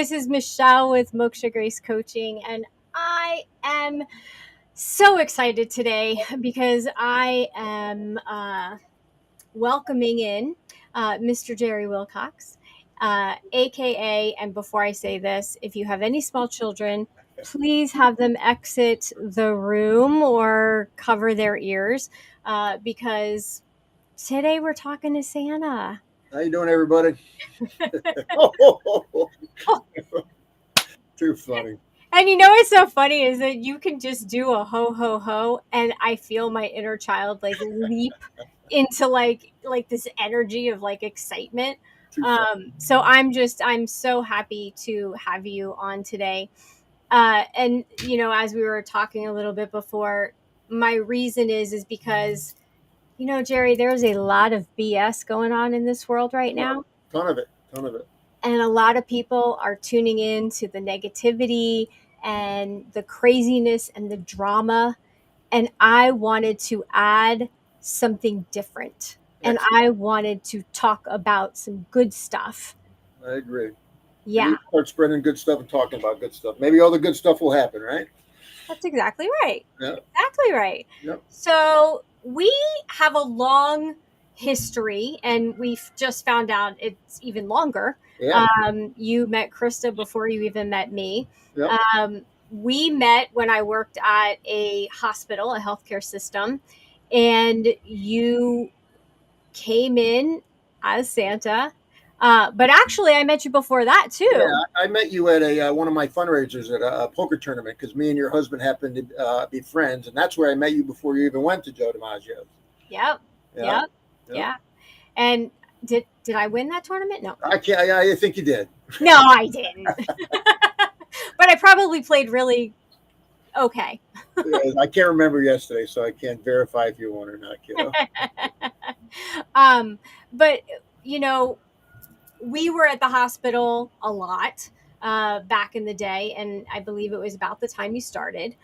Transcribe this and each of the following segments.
This is Michelle with Moksha Grace Coaching, and I am so excited today because I am welcoming in Mr. Jerry Wilcox, aka, and before I say this, if you have any small children, please have them exit the room or cover their ears because today we're talking to Santa. How you doing, everybody? Too funny. And you know what's so funny is that you can just do a ho ho ho, and I feel my inner child like leap into like this energy of like excitement. Too funny. So I'm so happy to have you on today. And you know, as we were talking a little bit before, my reason is because you know, Jerry, there's a lot of BS going on in this world right now. Ton of it. Ton of it. And a lot of people are tuning in to the negativity and the craziness and the drama. And I wanted to add something different. And Excellent. I wanted to talk about some good stuff. I agree. We need Yeah, to start spreading good stuff and talking about good stuff. Maybe all the good stuff will happen, right? that's exactly right. Yeah. Exactly right. Yep. So we have a long history, and we've just found out it's even longer. Yeah. You met Krista before you even met me. Yep. We met when I worked at a hospital, a healthcare system, and you came in as Santa. But actually, I met you before that Yeah. too. I met you at a one of my fundraisers at a poker tournament because me and your husband happened to be friends, and that's where I met you before you even went to Joe DiMaggio's. Yep. Yeah. Yep. Yep. Yeah. And did I win that tournament? No. I can't. I think you did. No, I didn't. But I probably played really okay. I can't remember yesterday, so I can't verify if you won or not, kiddo. um, but you know, we were at the hospital a lot back in the day, and I believe it was about the time you started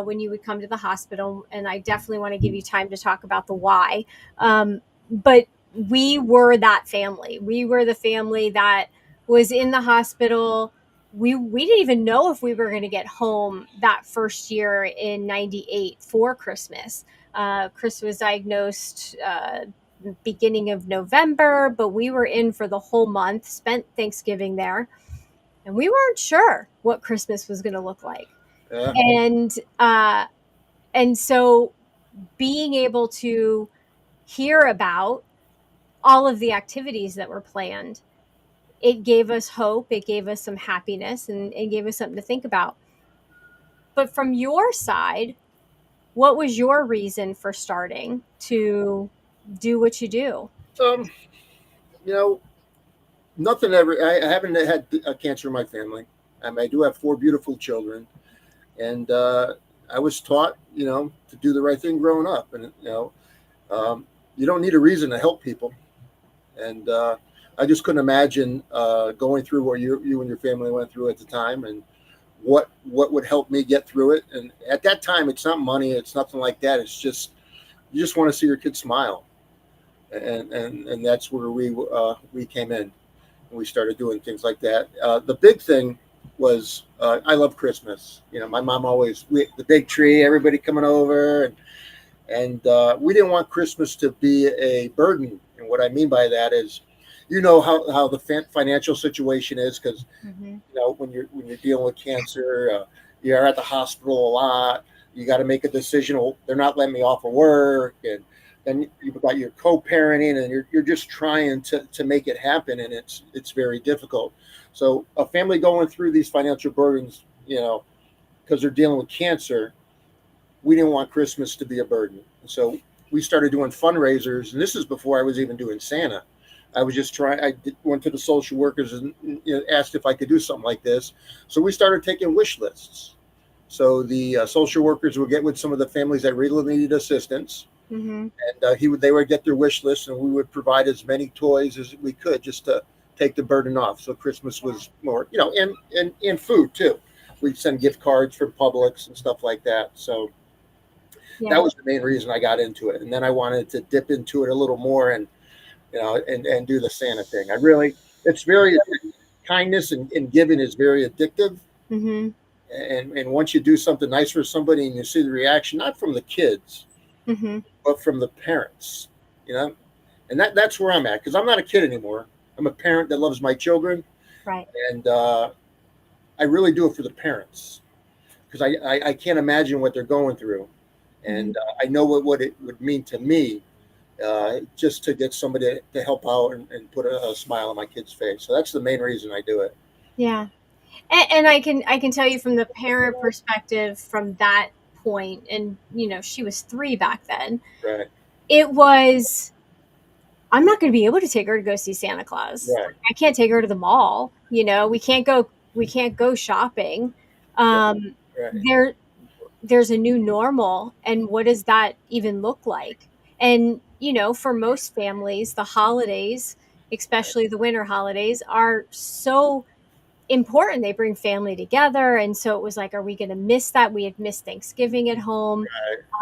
when you would come to the hospital. And I definitely want to give you time to talk about the why. But we were that family. We were the family that was in the hospital. We didn't even know if we were going to get home that first year in '98 for Christmas. Chris was diagnosed beginning of November, but we were in for the whole month, spent Thanksgiving there, and we weren't sure what Christmas was going to look like. Yeah. And so being able to hear about all of the activities that were planned, it gave us hope, it gave us some happiness, and it gave us something to think about. But from your side, what was your reason for starting to do what you do? Um, you know, nothing ever. I haven't had cancer in my family. I do have four beautiful children, and I was taught, to do the right thing growing up, and you don't need a reason to help people, and I just couldn't imagine going through what you and your family went through at the time, and what would help me get through it. And at that time, it's not money, it's nothing like that. It's just you just want to see your kids smile, and that's where we came in. We started doing things like that. The big thing was I love Christmas. My mom always the big tree, everybody coming over, and we didn't want Christmas to be a burden. And what I mean by that is, how the financial situation is, because Mm-hmm. when you're dealing with cancer, you're at the hospital a lot. You got to make a decision. Well, they're not letting me off of work, and then you've got your co-parenting, and you're just trying to make it happen, and it's very difficult. So a family going through these financial burdens, because they're dealing with cancer, we didn't want Christmas to be a burden. So we started doing fundraisers, and this is before I was even doing Santa. I was just trying. Went to the social workers and asked if I could do something like this. So we started taking wish lists. So the social workers would get with some of the families that really needed assistance, Mm-hmm. and they would get their wish list, and we would provide as many toys as we could just to take the burden off. So Christmas was more, and food too. We'd send gift cards for Publix and stuff like that. So that Yeah. was the main reason I got into it. And then I wanted to dip into it a little more and do the Santa thing. It's very kindness and giving is very addictive. Mhm. And once you do something nice for somebody and you see the reaction, not from the kids, Mhm. but from the parents, you know, and that's where I'm at because I'm not a kid anymore. I'm a parent that loves my children, Right. and I really do it for the parents because I can't imagine what they're going through, Mhm. and I know what it would mean to me just to get somebody to help out and put a smile on my kid's face. So that's the main reason I do it. Yeah. And I can tell you from the parent perspective from that point, and she was 3 back then. Right, It was, I'm not going to be able to take her to go see Santa Claus. right, Like, I can't take her to the mall. We can't go shopping. right, Um, right, there's a new normal, and what does that even look like? And for most families, the holidays, especially the winter holidays, are so important. They bring family together. And so it was like, are we going to miss that? We had missed Thanksgiving at home.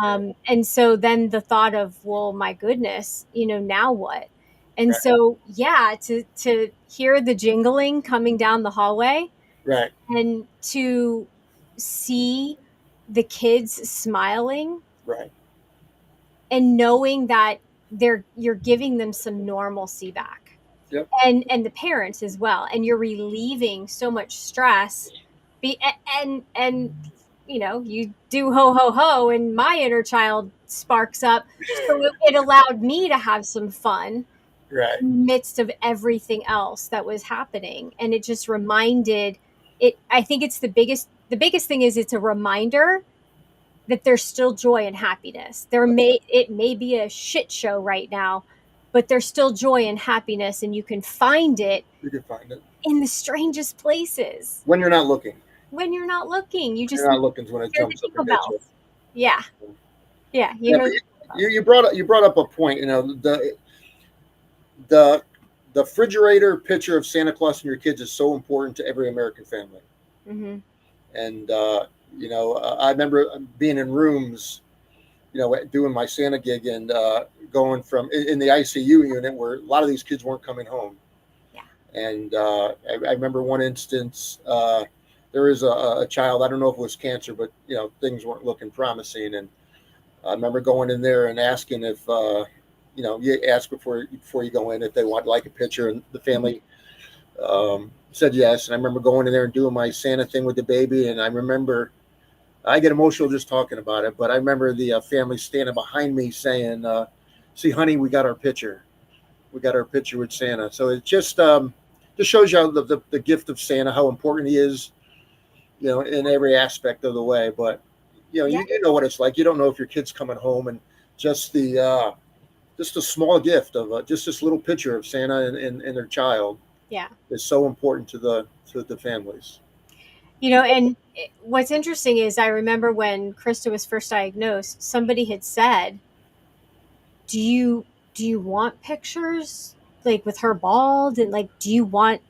right, And so then the thought of, well, my goodness, now what? And right, so, yeah, to hear the jingling coming down the hallway right, and to see the kids smiling right. and knowing that you're giving them some normalcy back, Yep. and the parents as well, and you're relieving so much stress. And you do ho ho ho, and my inner child sparks up, so it allowed me to have some fun Right. in the midst of everything else that was happening. And it just reminded it I think it's the biggest thing is it's a reminder that there's still joy and happiness. It may be a shit show right now, but there's still joy and happiness, and you can find it You can find it in the strangest places when you're not looking. when you're not looking. You When you're just not looking is when it hear the jumps up jingle and hits you. bells. Yeah, yeah, you Yeah, hear but the you brought up a point. You know, the the refrigerator picture of Santa Claus and your kids is so important to every American family. hmm And I remember being in rooms, doing my Santa gig and going from in the ICU unit where a lot of these kids weren't coming home. Yeah. And I remember one instance. There is a child. I don't know if it was cancer, but things weren't looking promising. And I remember going in there and asking if you ask before you go in if they want like a picture, and the Mhm. family said yes. And I remember going in there and doing my Santa thing with the baby. And I remember I get emotional just talking about it, but I remember the family standing behind me saying, "See, honey, we got our picture. We got our picture with Santa." So it just shows you how the gift of Santa, how important he is, in every aspect of the way. But Yeah, you know what it's like. You don't know if your kid's coming home, and just just a small gift of just this little picture of Santa and their child yeah. is so important to the families. And what's interesting is I remember when Krista was first diagnosed, somebody had said, do you want pictures, like, with her bald, and, like, do you want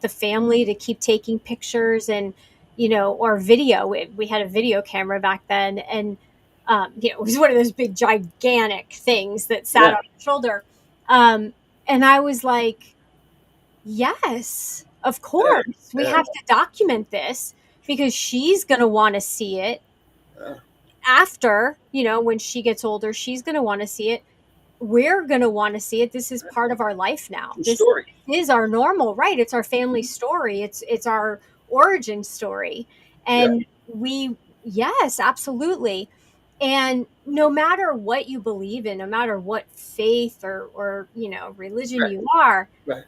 the family to keep taking pictures, and or video? We had a video camera back then, and it was one of those big gigantic things that sat Yeah, on your shoulder. um and I was like, yes, of yeah, course we yeah, have to document this, because she's going to want to see it yeah. after, when she gets older. She's going to want to see it. We're going to want to see it. This is part of our life now. The This story. is our normal, right? It's our family story. It's our origin story. Yeah, And yes, absolutely. And no matter what you believe in, no matter what faith or religion right, you are, right.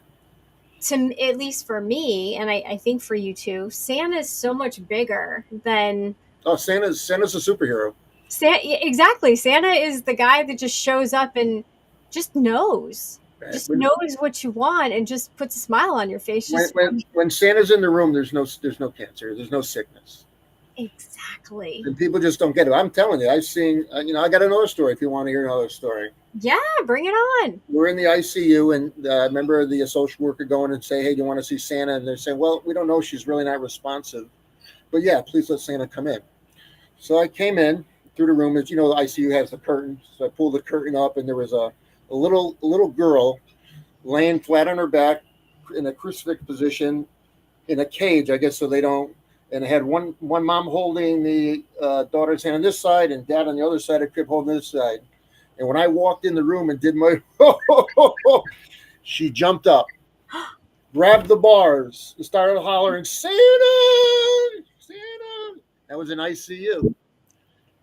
at least for me, and I think for you too, Santa is so much bigger than Oh, Santa's a superhero. Exactly. Santa is the guy that just shows up and just knows, Right? just knows what you want, and just puts a smile on your face. When, Just when when Santa's in the room, there's no cancer, there's no sickness, exactly. and people just don't get it. I'm telling you, I've seen. I got another story. If you want to hear another story, Yeah, bring it on. we're in the ICU, and I remember the social worker going and say, "Hey, do you want to see Santa?" And they're saying, "Well, we don't know. She's really not responsive, but yeah, please let Santa come in." So I came in through the room. As you know, the ICU has the curtain, so I pulled the curtain up, and there was a little girl laying flat on her back in a crucifix position, in a cage, I guess, so they don't. And I had one mom holding the daughter's hand on this side, and dad on the other side of the crib holding this side. And when I walked in the room and did my, she jumped up, grabbed the bars, and started hollering, "Santa, Santa!" That was an ICU.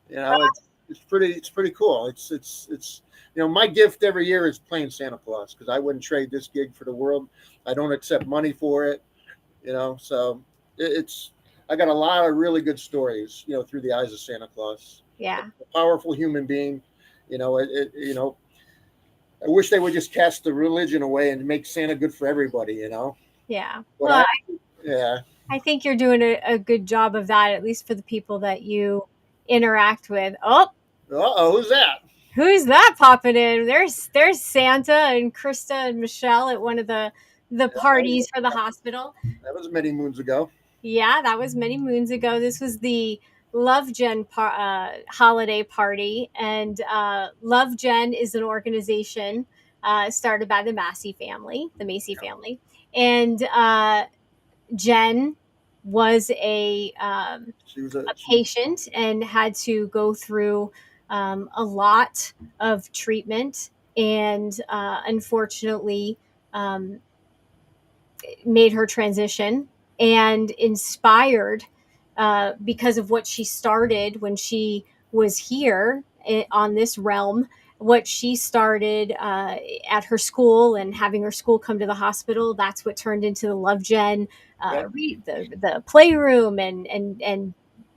You know, it's pretty cool. My gift every year is playing Santa Claus because I wouldn't trade this gig for the world. I don't accept money for it. So it's I got a lot of really good stories. Through the eyes of Santa Claus, Yeah. a powerful human being. I wish they would just cast the religion away and make Santa good for everybody. Yeah. But Well, yeah. I think you're doing a good job of that, at least for the people that you interact with. Oh, Who's that? who's that popping in? There's Santa and Krista and Michelle at one of the parties for the hospital. That was many moons ago. Yeah, that was many moons ago. This was the Love Gen holiday party, and Love Gen is an organization started by the Macy family, and Jen was She was a a she, patient and had to go through a lot of treatment, and unfortunately um, made her transition, and inspired because of what she started when she was here on this realm. What she started at her school and having her school come to the hospital, that's what turned into the Love Gen, yeah, the playroom, and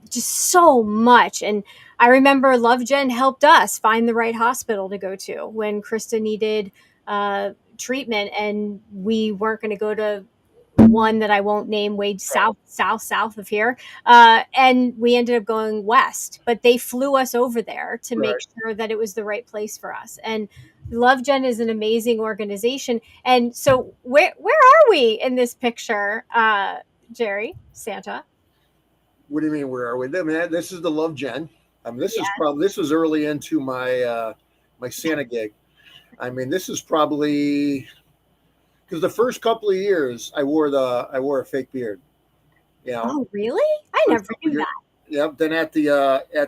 just so much. And I remember Love Gen helped us find the right hospital to go to when Krista needed treatment, and we weren't going to go to one that I won't name, way right, south of here. And we ended up going west, but they flew us over there to make right. sure that it was the right place for us. And Love Gen is an amazing organization. And so where are we in this picture, Jerry, Santa? What do you mean? Where are we? I mean, this is the Love Gen. I mean, Yeah. this was early into my Santa gig. I mean, this is probably because the first couple of years I wore a fake beard. You know, Oh, really? I first never couple of knew years. that. Yep. Then at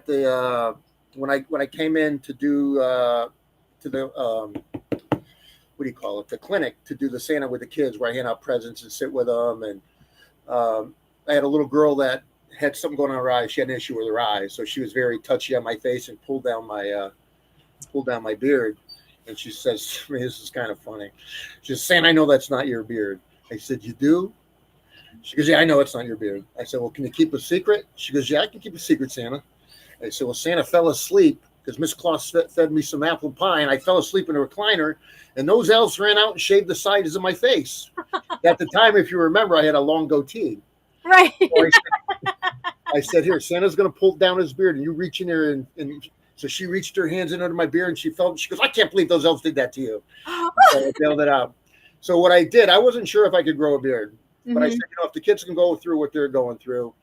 the when I came in to do to the what do you call it, the clinic, to do the Santa with the kids, where I hand out presents and sit with them. And I had a little girl that had something going on in her eyes. She had an issue with her eyes, so she was very touchy on my face and pulled down my beard. And she says to me, "This is kind of funny." She says, "Santa, I know that's not your beard." I said, "You do?" She goes, "Yeah, I know it's not your beard." I said, "Well, can you keep a secret?" She goes, "Yeah, I can keep a secret, Santa." I said, "Well, Santa fell asleep because Miss Claus fed me some apple pie, and I fell asleep in a recliner, and those elves ran out and shaved the sides of my face." At the time, if you remember, I had a long goatee. Right. So I said, "Here, Santa's going to pull down his beard, and you reach in there." And so she reached her hands in under my beard, and she goes, "I can't believe those elves did that to you." So I bailed it out. So what I did, I wasn't sure if I could grow a beard, but I said, Mhm. if the kids can go through what they're going through,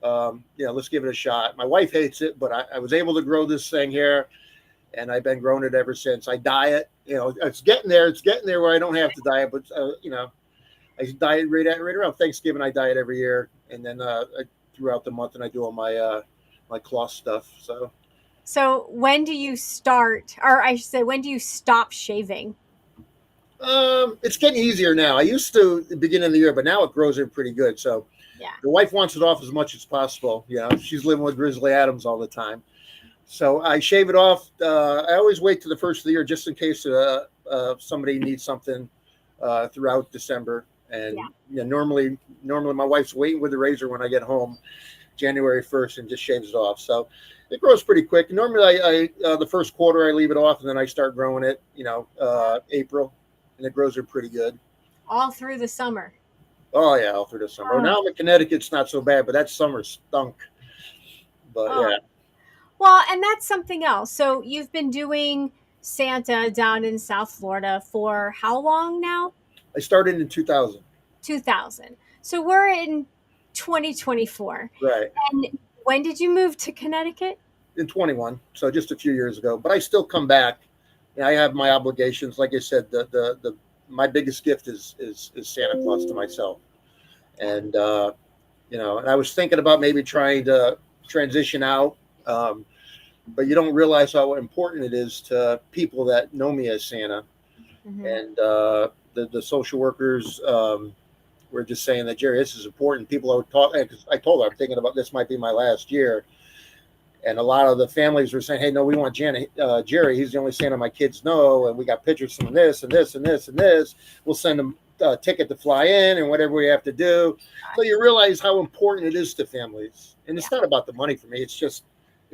let's give it a shot. My wife hates it, but I was able to grow this thing here, and I've been growing it ever since. I diet, it's getting there. It's getting there where I don't have to diet, but I diet right around Thanksgiving. I diet every year, and then throughout the month, and I do all my cloth stuff. So So when do you start, or I should say, when do you stop shaving? it's getting easier now. I used to at the beginning of the year, but now it grows in pretty good. So Yeah. the wife wants it off as much as possible. She's living with Grizzly Adams all the time. So I shave it off. I always wait to the first of the year just in case somebody needs something throughout December. Yeah. And normally my wife's waiting with the razor when I get home January 1st and just shaves it off. So it grows pretty quick. Normally, I the first quarter I leave it off, and then I start growing it. April, and it grows it pretty good. All through the summer. Oh yeah, all through the summer. Oh, Now I'm in Connecticut. It's not so bad, but that summer stunk. But oh. yeah, Well, and that's something else. So you've been doing Santa down in South Florida for how long now? I started in 2000. 2000. So we're in 2024. Right. And when did you move to Connecticut? In 21, so just a few years ago. But I still come back. I have my obligations. Like I said, the my biggest gift is Santa Claus to myself. Yeah. And and I was thinking about maybe trying to transition out, um, but you don't realize how important it is to people that know me as Santa, Hmm. and the social workers. Were just saying that, Jerry, this is important. People are talking, because I told her I'm thinking about this might be my last year, and a lot of the families were saying, "Hey, no, we want Jerry. He's the only Santa my kids know, and we got pictures from this and this and this and this. We'll send them a ticket to fly in and whatever we have to do." So Gosh. you realize how important it is to families, and Yeah. it's not about the money for me. It's just,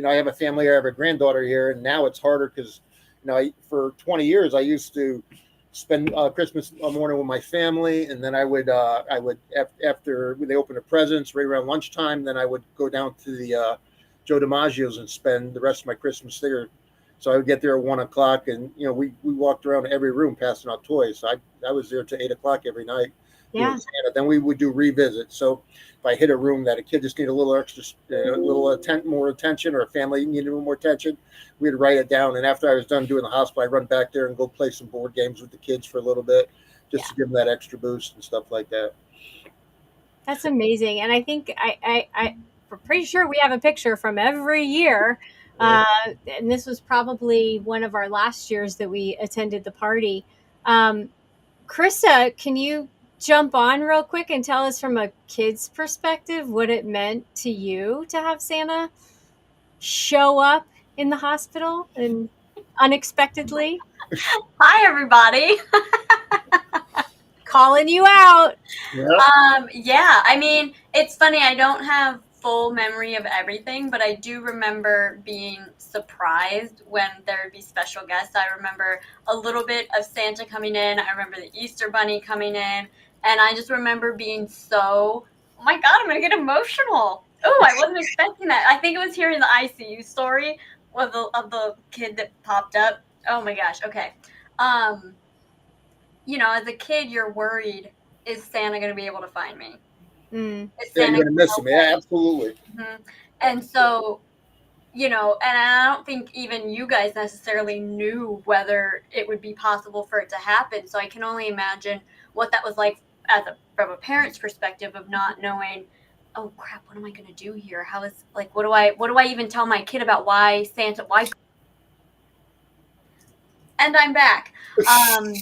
I have a family. I have a granddaughter here, and now it's harder because, for 20 years I used to spend Christmas morning with my family, and then I would after they opened the presents right around lunchtime, then I would go down to the Joe DiMaggio's and spend the rest of my Christmas there. So I would get there at 1 o'clock, and we walked around every room passing out toys. So I was there till 8 o'clock every night doing Yeah. Santa. Then we would do revisits. So if I hit a room that a kid just needed a little extra, a little more attention, or a family needed a little more attention, we'd write it down. And after I was done doing the hospital, I'd run back there and go play some board games with the kids for a little bit, just Yeah. to give them that extra boost and stuff like that. That's amazing. And I think we're pretty sure we have a picture from every year. Right. Uh, and this was probably one of our last years that we attended the party. Um, Krista, can you jump on real quick and tell us from a kid's perspective what it meant to you to have Santa show up in the hospital and unexpectedly Hi, everybody. calling you out? Yeah. Yeah, I mean, it's funny. I don't have full memory of everything, but I do remember being surprised when there would be special guests. I remember a little bit of Santa coming in. I remember the Easter Bunny coming in. And I just remember being so, oh my God, I'm going to get emotional. Oh, I wasn't expecting that. I think it was hearing the ICU story of the kid that popped up. Oh my gosh. Okay. Um, as a kid, you're worried, is Santa going to be able to find me? Mm, Is Yeah, Santa you're going gonna to miss know them. Yeah, absolutely. where? And so, and I don't think even you guys necessarily knew whether it would be possible for it to happen. So I can only imagine what that was like from a parent's perspective of not knowing, oh crap, what am I going to do here? How is, like, what do I even tell my kid about why and I'm back. Um,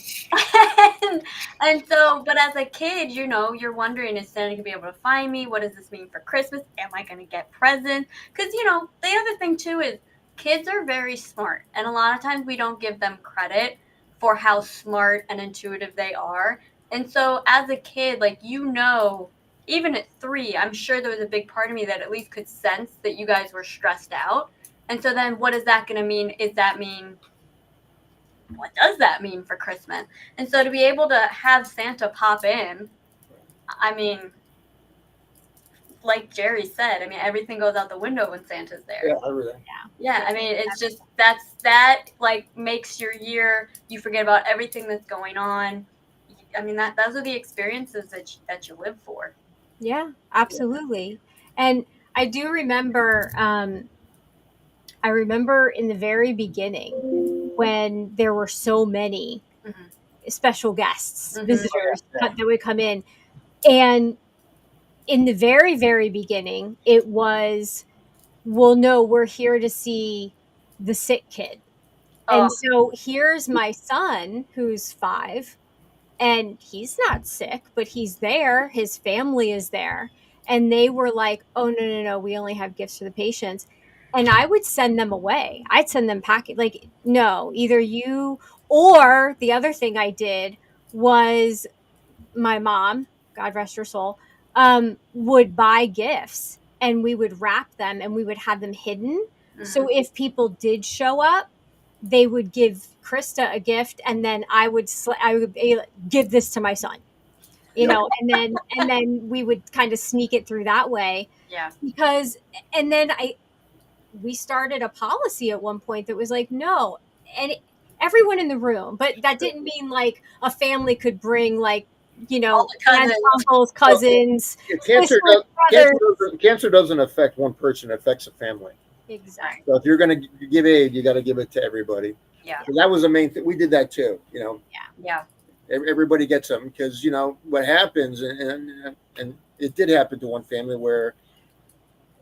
and, and so, but as a kid, you're wondering, is Santa gonna be able to find me? What does this mean for Christmas? Am I gonna get presents? Because the other thing too is kids are very smart, and a lot of times we don't give them credit for how smart and intuitive they are. And so, as a kid, like even at 3, I'm sure there was a big part of me that at least could sense that you guys were stressed out. And so then, what is that gonna mean? Is that mean what does that mean for Christmas? And so to be able to have Santa pop in, I mean, like Jerry said, I mean, everything goes out the window when Santa's there. Yeah, everything. Yeah, I mean, it's just that like makes your year. You forget about everything that's going on. I mean, those are the experiences that you live for. yeah, absolutely. And I do remember, I remember in the very beginning when there were so many Hmm. special guests, Hmm. visitors Yeah. that would come in. And in the very, very beginning, it was, well, no, we're here to see the sick kid. Oh, And so here's my son who's 5, and he's not sick, but he's there. His family is there. And they were like, oh, no, no, no, we only have gifts for the patients. And I would send them away. I'd send them packing. Like, no, either you, or the other thing I did was my mom, God rest her soul, would buy gifts and we would wrap them and we would have them hidden. So hmm. if people did show up, they would give Krista a gift, and then I would give this to my son, Yep. and then we would kind of sneak it through that way Yeah. because, and then we started a policy at one point that was like, no, and everyone in the room, but that didn't mean like a family could bring like, All the aunts, cousins. uncles, Well, cousins, yeah, sisters, cancer brothers. doesn't cancer doesn't affect one person; it affects a family. Right. Exactly. So if you're going to give aid, you got to give it to everybody. Yeah. So that was the main thing. We did that too. Yeah. Everybody gets them because what happens, and it did happen to one family where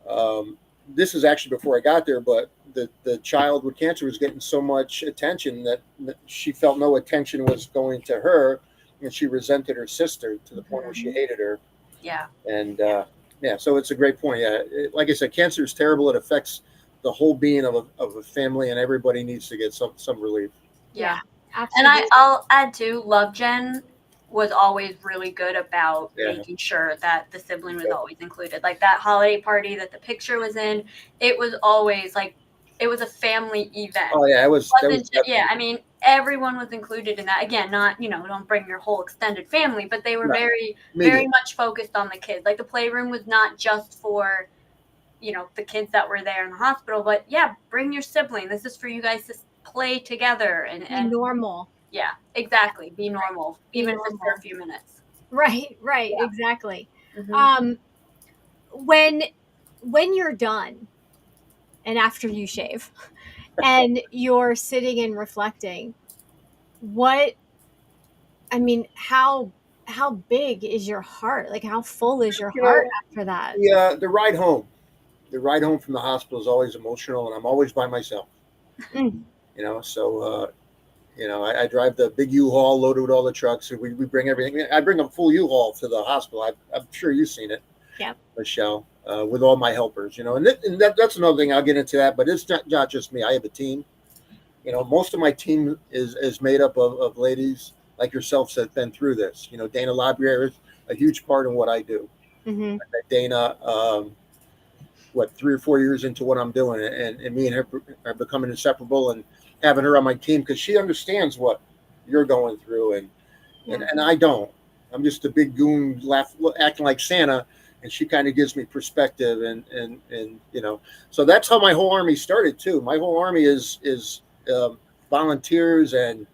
um, this is actually before I got there, but the child with cancer was getting so much attention that she felt no attention was going to her, and she resented her sister to the point where she Mhm. hated her. Yeah. And Yeah. yeah, so it's a great point. Yeah, like I said, cancer is terrible. It affects the whole being of a family, and everybody needs to get some relief. Yeah, Yeah. And absolutely. I'll add too, Love Gen was always really good about Yeah. making sure that the sibling was always included. Like that holiday party that the picture was in, it was always like it was a family event. Oh yeah, It that was wasn't yeah, definitely I mean everyone was included in that. Again, not, don't bring your whole extended family, but they were right. very very Immediate. much focused on the kids. Like the playroom was not just for the kids that were there in the hospital, but yeah, bring your sibling. This is for you guys to play together Be and normal. yeah, exactly. Be normal, Be even if it's for a normal. few minutes. Right, right, Yeah. exactly. Hmm. Um, when you're done and after you shave and you're sitting and reflecting, what I mean, how big is your heart? Like how full is your You heart know, after that? the ride home, from the hospital is always emotional, and I'm always by myself. Mm, So I drive the big U-Haul loaded with all the trucks. So we bring everything. I bring a full U-Haul to the hospital. I'm sure you've seen it, yep. Michelle, with all my helpers. That's another thing. I'll get into that, but it's not just me. I have a team. Most of my team is made up of ladies like yourself that have been through this. Dana Labriere is a huge part of what I do. Hmm. Dana, 3 or 4 years into what I'm doing, and me and her are becoming inseparable, and having her on my team because she understands what you're going through, and, Yeah. and I don't. I'm just a big goon, acting like Santa, and she kind of gives me perspective, and so that's how my whole army started too. My whole army is volunteers and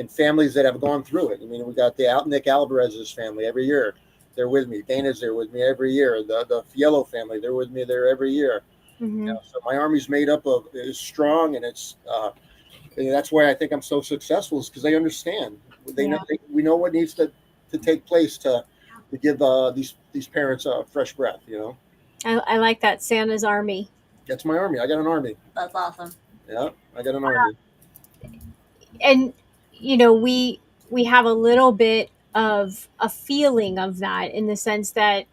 families that have gone through it. I mean, we got the Nick Alvarez's family every year. They're with me. Dana's there with me every year. The Fiello family, they're with me there every year. Hmm. So my army's made up of is strong, and and that's why I think I'm so successful is because they understand. They know Yeah. we know what needs to take place to give these parents a fresh breath. I like that Santa's army. That's my army. I got an army. That's awesome. Yeah, I got an army. And we have a little bit of a feeling of that in the sense that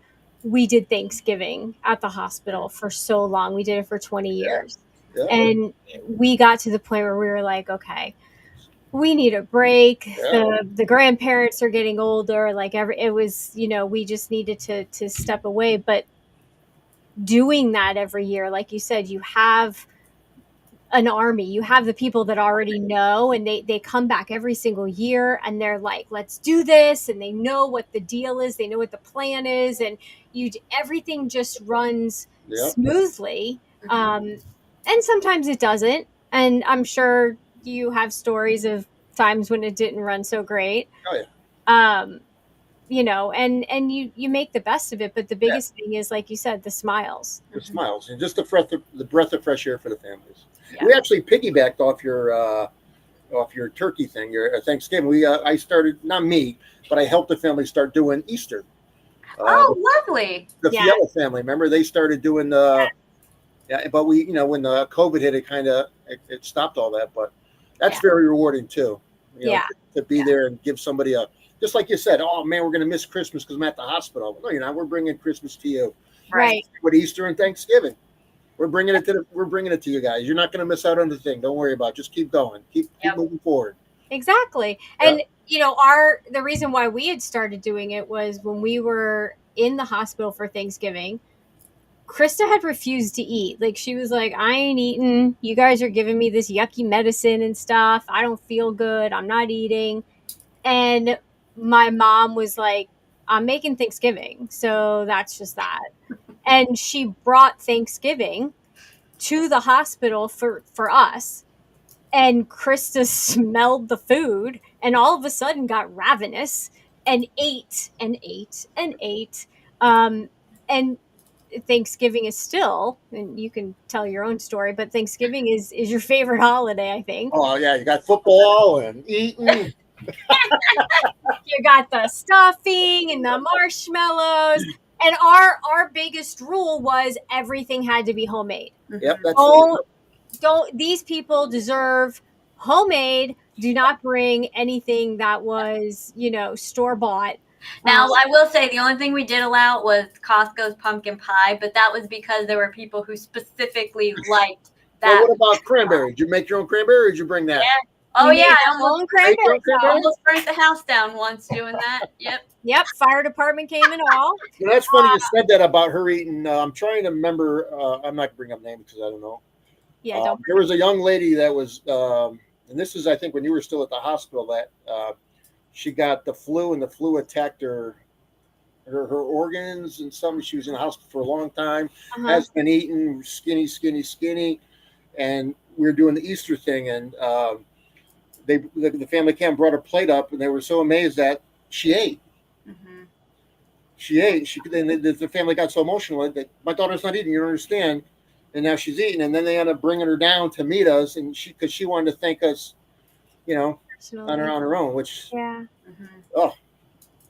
we did Thanksgiving at the hospital for so long. We did it for 20 Yeah, years. yeah, And we got to the point where we were like, okay, we need a break. yeah, The grandparents are getting older. Like it was, we just needed to step away. But doing that every year, like you said, you have an army. You have the people that already know, and they come back every single year and they're like, let's do this, and they know what the deal is, they know what the plan is, and everything just runs yeah. smoothly. Hmm. And sometimes it doesn't, and I'm sure you have stories of times when it didn't run so great. Oh yeah, um and you make the best of it, but the yeah. biggest thing is, like you said, the smiles. The Hmm. smiles and just the breath of fresh air for the families. Yeah. We actually piggybacked off your turkey thing, your Thanksgiving. I started, not me, but I helped the family start doing Easter. The, Oh, lovely. the Yeah. Fiella family, remember they started doing the yeah, but when the COVID hit, it stopped all that. But that's Yeah. very rewarding too. Yeah. To be Yeah. there and give somebody just like you said. Oh man, we're gonna miss Christmas because I'm at the hospital. No, you're not. We're bringing Christmas to you Right. with Easter and Thanksgiving. We're bringing it to you guys. You're not going to miss out on the thing. Don't worry about it. Just keep going. Keep Yep. moving forward. Exactly. Yeah. And the reason why we had started doing it was when we were in the hospital for Thanksgiving. Krista had refused to eat. Like she was like, I ain't eating. You guys are giving me this yucky medicine and stuff. I don't feel good. I'm not eating. And my mom was like, I'm making Thanksgiving. So that's just that. And she brought Thanksgiving to the hospital for us, and Krista smelled the food and all of a sudden got ravenous and ate and ate and ate. And Thanksgiving is still, and you can tell your own story, but Thanksgiving is your favorite holiday, I think. Oh yeah, you got football and eating. You got the stuffing and the marshmallows. And our biggest rule was everything had to be homemade. Yep, that's Don't these people deserve homemade. Do not bring anything that was, store bought. Now, I will say the only thing we did allow was Costco's pumpkin pie, but that was because there were people who specifically liked that. Well, what about cranberry? Did you make your own cranberry, or did you bring that? Yeah. Oh You yeah, made I your own almost, cranberry I sauce. almost burnt the house down once doing that. Yep. Yep, fire department came and all. Well, that's funny you said that about her eating. I'm trying to remember. I'm not bringing up names because I don't know. Yeah, don't. There was a young lady that was, and this is, I think, when you were still at the hospital, that she got the flu, and the flu attacked her organs and something. She was in the hospital for a long time. Has been eating skinny, and we were doing the Easter thing, and the family came and brought her plate up, and they were so amazed that she ate. Mm-hmm. She ate. And the family got so emotional that my daughter's not eating. You don't understand. And now she's eating, and then they end up bringing her down to meet us, and because she wanted to thank us, on her own. Which yeah. Oh,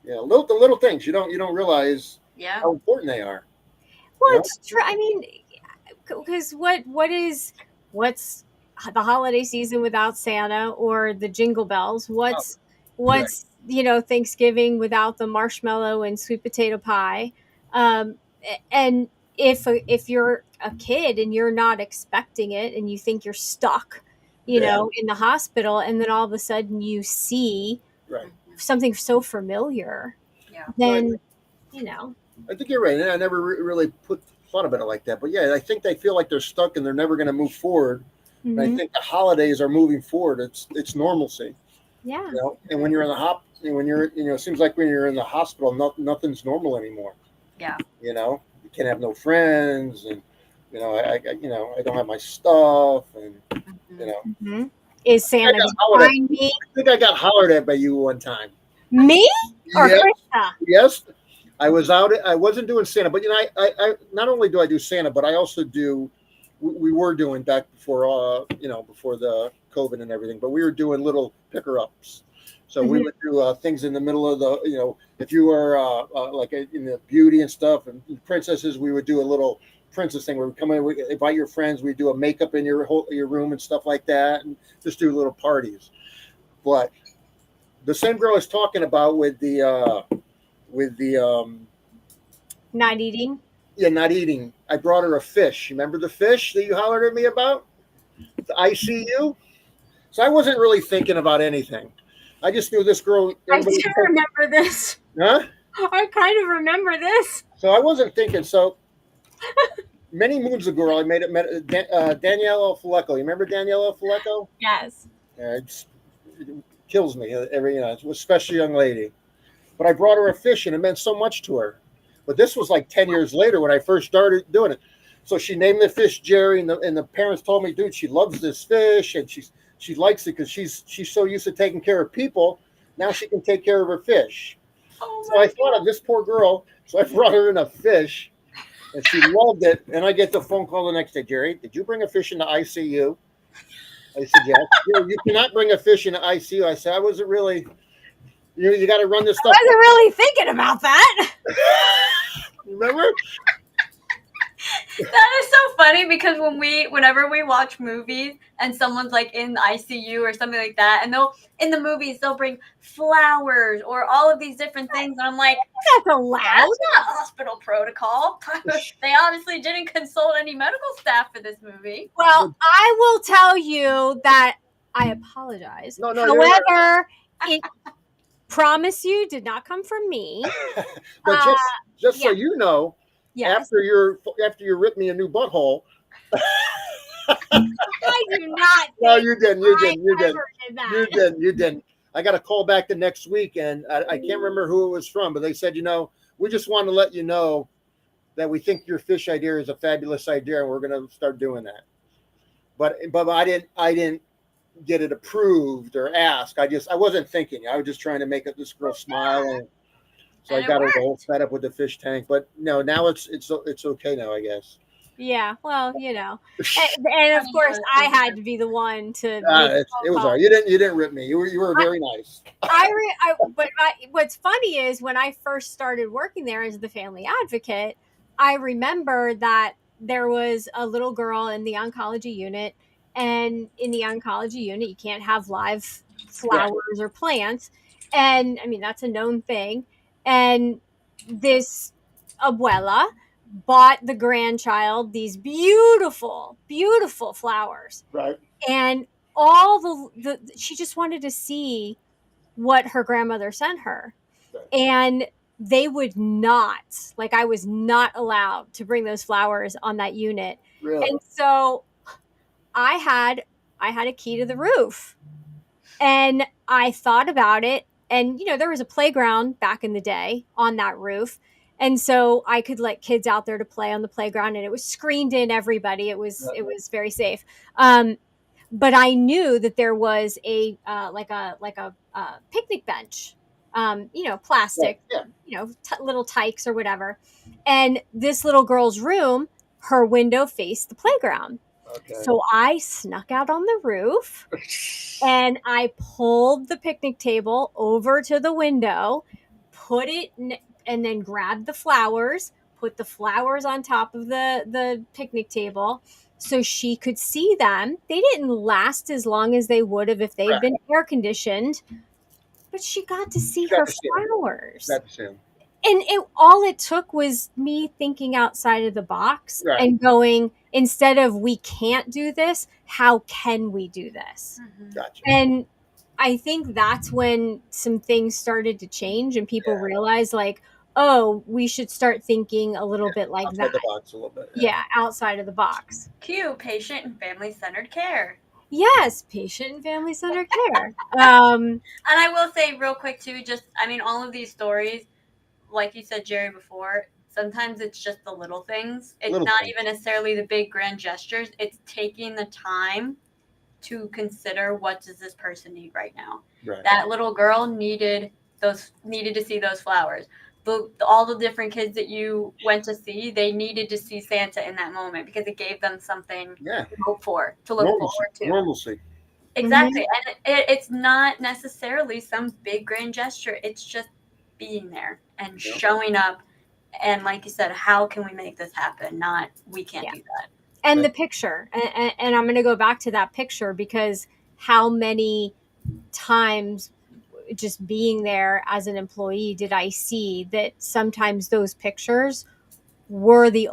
yeah, the little things you don't realize how important they are. Well, it's true. I mean, because what's the holiday season without Santa or the Jingle Bells? What's Thanksgiving without the marshmallow and sweet potato pie? And if you're a kid and you're not expecting it and you think you're stuck, in the hospital, and then all of a sudden you see something so familiar, then I think you're right. I never really thought about it like that, but yeah, I think they feel like they're stuck and they're never going to move forward. And I think the holidays are moving forward. It's normalcy. Yeah. And when you're in the it seems like when you're in the hospital, nothing's normal anymore. Yeah. You can't have no friends, and I don't have my stuff, and Is Santa going to find me? I think I got hollered at by you one time. Me or yes. Krista? Yes. I was out. I wasn't doing Santa, but I not only do I do Santa, but I also do. We were doing back before before the COVID and everything, but we were doing little picker ups. So we would do things in the middle of the if you were like in the beauty and stuff and princesses, we would do a little princess thing where we come in, we invite your friends, we do a makeup in your room and stuff like that, and just do little parties. But the same girl I was talking about with the not eating. Yeah, not eating. I brought her a fish. You remember the fish that you hollered at me about? The ICU? So I wasn't really thinking about anything. I just knew this girl. I do remember this. Huh? I kind of remember this. So I wasn't thinking. So many moons ago, I met Danielle Faleco. You remember Danielle Faleco? Yes. It kills me. Especially a young lady. But I brought her a fish, and it meant so much to her. But this was like 10 years later when I first started doing it. So she named the fish Jerry, and the parents told me, dude, she loves this fish, and she likes it because she's so used to taking care of people. Now she can take care of her fish. So I thought of this poor girl. So I brought her in a fish, and she loved it. And I get the phone call the next day, Jerry, did you bring a fish in the ICU? I said, yes. You cannot bring a fish in the ICU. I said, I wasn't really. You got to run this stuff. I wasn't really thinking about that. Remember? That is so funny because whenever we watch movies and someone's like in the ICU or something like that, and in the movies they'll bring flowers or all of these different things, and I'm like, that's allowed. That's not hospital protocol. They obviously didn't consult any medical staff for this movie. Well, I will tell you that I apologize. No, however, it promise you did not come from me. But just so you know, after you ripped me a new butthole. I do not. No, you didn't. You didn't. I got a call back the next week, and I can't remember who it was from, but they said, we just want to let you know that we think your fish idea is a fabulous idea, and we're going to start doing that. But I didn't get it approved or asked. I wasn't thinking. I was just trying to make this girl smile, and so I got her all fed up with the fish tank. But no, now it's okay now, I guess. Yeah, well, and of Funny how course, it's I something had that to be the one to make the It phone was all call. right. You didn't rip me. You were very nice. What's funny is when I first started working there as the family advocate, I remember that there was a little girl in the oncology unit, and in the oncology unit, you can't have live Right. flowers or plants, and I mean that's a known thing. And this abuela bought the grandchild these beautiful, beautiful flowers, Right. and all the she just wanted to see what her grandmother sent her. Right. And they would not, like, I was not allowed to bring those flowers on that unit. Really. And so I had I had a key to the roof. And I thought about it, and there was a playground back in the day on that roof. And so I could let kids out there to play on the playground, and it was screened in everybody. Right. It was very safe. Um but I knew that there was a picnic bench, Right. plastic, Yeah. little tykes or whatever. And this little girl's room, her window faced the playground. Okay. So I snuck out on the roof and I pulled the picnic table over to the window, put it, and then grabbed the flowers, put the flowers on top of the picnic table so she could see them. They didn't last as long as they would have if they'd Right. been air conditioned, but she got to see You got her to see him. flowers. Got to see him. And all it took was me thinking outside of the box Right. and going, instead of we can't do this, how can we do this? Mhm. Gotcha. And I think that's when some things started to change and people Yeah. realized, like, oh, we should start thinking a little bit like Outside that. the box a little bit. Yeah, outside of the box. Cue patient and family centered care. Yes, patient and family centered care. And I will say real quick too, all of these stories, like you said, Jerry, before, sometimes it's just the little things. It's Little not things. even necessarily the big grand gestures. It's taking the time to consider, what does this person need right now. Right. That little girl needed to see those flowers. All the different kids that you went to see, they needed to see Santa in that moment because it gave them something Yeah. to look forward Normalcy. to. Normalcy. Exactly. And it's not necessarily some big grand gesture. It's just being there and Yeah. showing up. And like you said, how can we make this happen? Not, we can't Yeah. do that. And the picture, and I'm going to go back to that picture because how many times just being there as an employee did I see that sometimes those pictures were the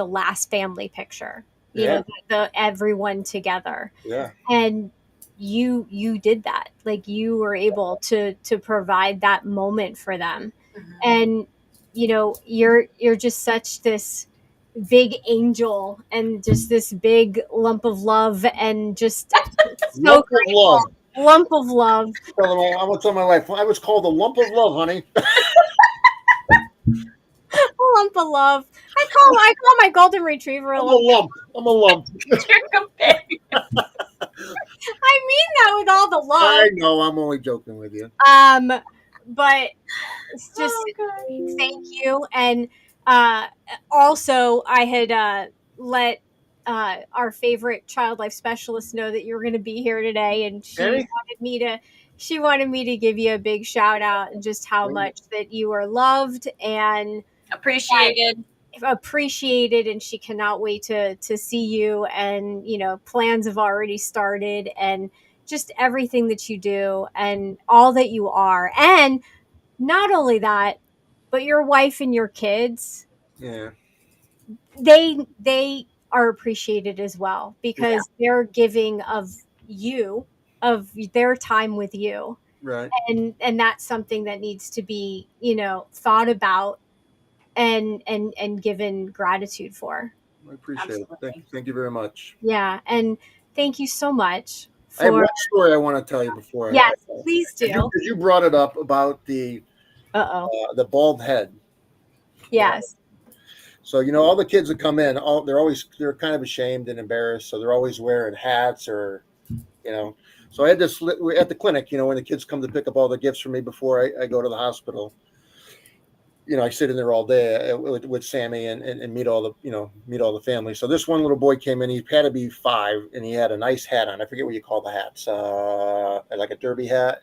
last family picture, Yeah. the everyone together. Yeah. And you did that. Like, you were able to provide that moment for them. Mhm. And you're just such this big angel and just this big lump of love and just so Lump of love. grateful. Lump of love. I'm gonna tell my wife. I was called a lump of love, honey. Lump of love. I call my golden retriever a I'm a lump. lump. I'm a lump. You're comparing. I mean that with all the love. I know. I'm only joking with you. But it's just Oh, God. thank you. And also, I had let our favorite child life specialist know that you were going to be here today, and Annie? she wanted me to give you a big shout out and just how much that you are loved and Appreciated. appreciated, and she cannot wait to see you. And plans have already started, and just everything that you do and all that you are. And not only that, but your wife and your kids, Yeah. they are appreciated as well Yeah. because they're giving of their time with you. Right. And that's something that needs to be thought about and given gratitude for. I appreciate it. Absolutely. Thank you very much. Yeah, and thank you so much I have for. one story I want to tell you before. Yes, please do. Because you brought it up about the bald head. Yes. So all the kids that come in, they're kind of ashamed and embarrassed, so they're always wearing hats or. So I had this at the clinic. When the kids come to pick up all the gifts for me before I go to the hospital. I sit in there all day with Sammy and meet all the meet all the family. So this one little boy came in. He had to be 5, and he had a nice hat on. I forget what you call the hats, like a derby hat.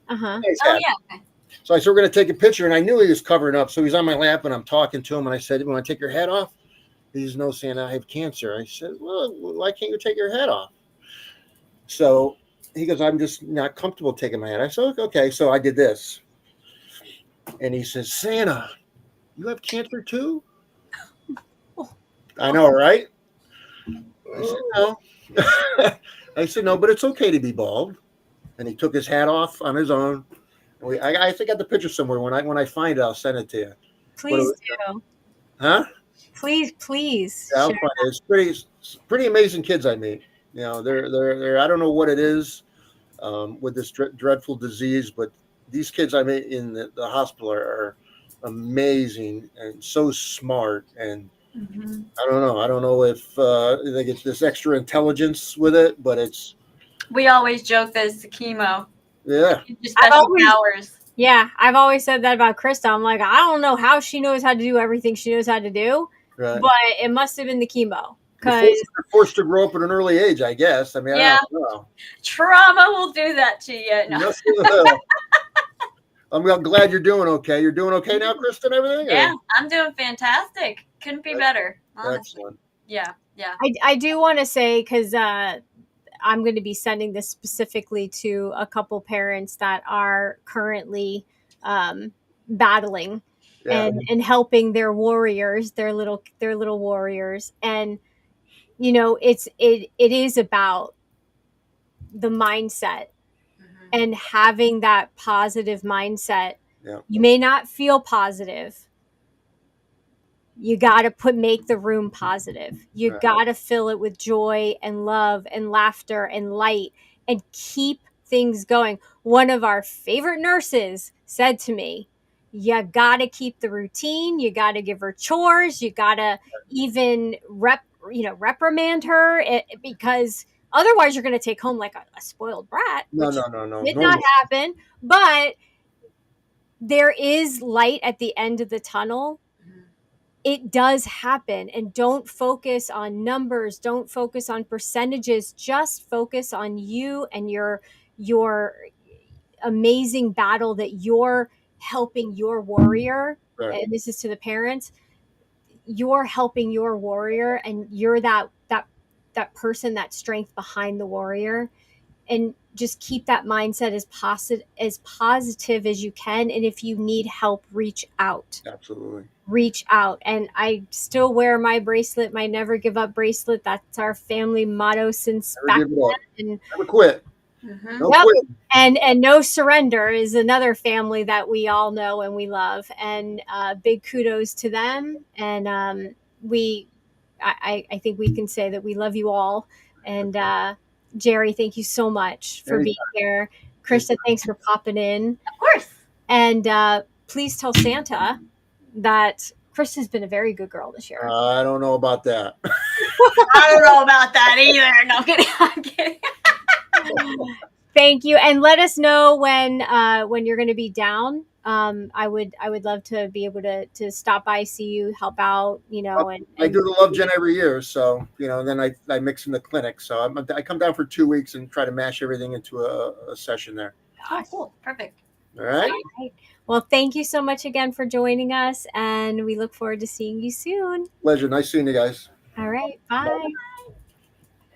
Uh-huh. Nice Oh hat. yeah. Okay. So I said, we're going to take a picture, and I knew he was covering up. So he's on my lap, and I'm talking to him, and I said, "You want to take your hat off?" He says, "No, Santa, I have cancer." I said, "Well, why can't you take your hat off?" So he goes, "I'm just not comfortable taking my hat." I said, "Okay." So I did this, and he says, "Santa, you have cancer too?" I know, right? I said, "No." I said, "No, but it's okay to be bald." And he took his hat off on his own. I think I got the picture somewhere. When I find it, I'll send it to you. But it Please was, do. huh? Please Yeah, I'll share. find it. It's pretty amazing kids I meet. They're I don't know what it is with this dreadful disease, but these kids I meet in the hospital are amazing and so smart. And Hmm. I don't know. I don't know if they get this extra intelligence with it, but it's We always joke that it's the chemo. yeah, It's your I've special always powers. Yeah, I've always said that about Krista. I'm like, I don't know how she knows how to do everything she knows how to do, right. but it must have been the chemo. You're Because forced to grow up at an early age, I guess. I mean, I Yeah, don't know. trauma will do that to you. No. Yes, I'm glad you're doing okay. You're doing okay now, Kristen, everything? Or? Yeah, I'm doing fantastic. Couldn't be better, honestly. Excellent. Yeah, yeah. I do want to say, because I'm going to be sending this specifically to a couple parents that are currently battling Yeah, and helping their warriors, their little warriors. And it is about the mindset Hmm. and having that positive mindset. yeah, You may not feel positive. You got to make the room positive. You right, got to fill it with joy and love and laughter and light and keep things going. One of our favorite nurses said to me, you got to keep the routine. You got to give her chores. You got to even reprimand her because otherwise you're going to take home like a spoiled brat, no, which no, no, no, did not normal. happen. But there is light at the end of the tunnel. It does happen, and don't focus on numbers, don't focus on percentages, just focus on you and your amazing battle that you're helping your warrior. Right, And this is to the parents. You're helping your warrior, and you're that person, that strength behind the warrior. And just keep that mindset as positive as you can. And if you need help, absolutely. reach out. And I still wear my bracelet, my never give up bracelet. That's our family motto since Never back give it up. then. And Never quit. Hmm. No yep. quit. And no surrender is another family that we all know and we love. And big kudos to them. And we I think we can say that we love you all. And Jerry, thank you so much for being Anytime. here. Krista, Anytime. thanks for popping in. Of course. And please tell Santa that Krista's been a very good girl this year. I don't know about that. I don't know about that either. No, I'm kidding. I'm kidding. Thank you, and let us know when you're going to be down. I would love to be able to stop by, see you, help out, and I do the Love Gen every year, so then I mix in the clinic. So I come down for 2 weeks and try to mash everything into a session there. Oh, cool. Perfect. All right. All right. Well, thank you so much again for joining us, and we look forward to seeing you soon. Pleasure. Nice seeing you guys. All right, bye.